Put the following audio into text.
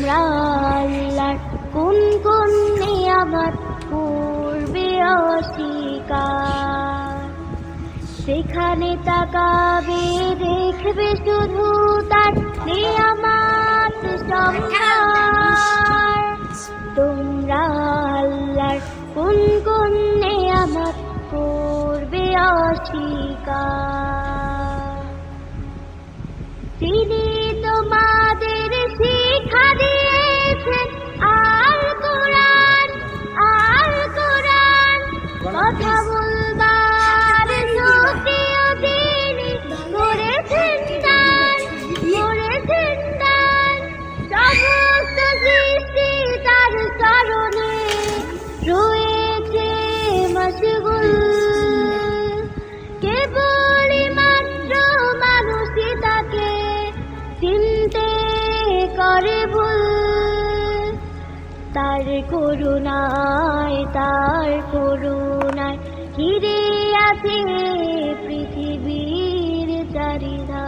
তোমরা আল্লাহর কোন কোন নিয়ামত করবে অস্বীকার। সেখানে তাকাবে দেখবে শুধু তার নিয়ামত সম্ভার। তোমরা আল্লাহর কোন কোন নিয়ামত করবে অস্বীকার। তিনি তোমাদের শিক্ষা দিয়েছেন আল কোরআন, আল কোরআন। কথা বলবার শক্তিও তিনি করেছেন দান, করেছেন দান। সমস্ত সৃষ্টি তার চরণে রয়েছে মশগুল। কেবলই মাত্র মানুষই তাকে চিনতে করে ভুল। তার করুণায়, তার করুণায় ঘিরে আছে পৃথিবীর চারিধার।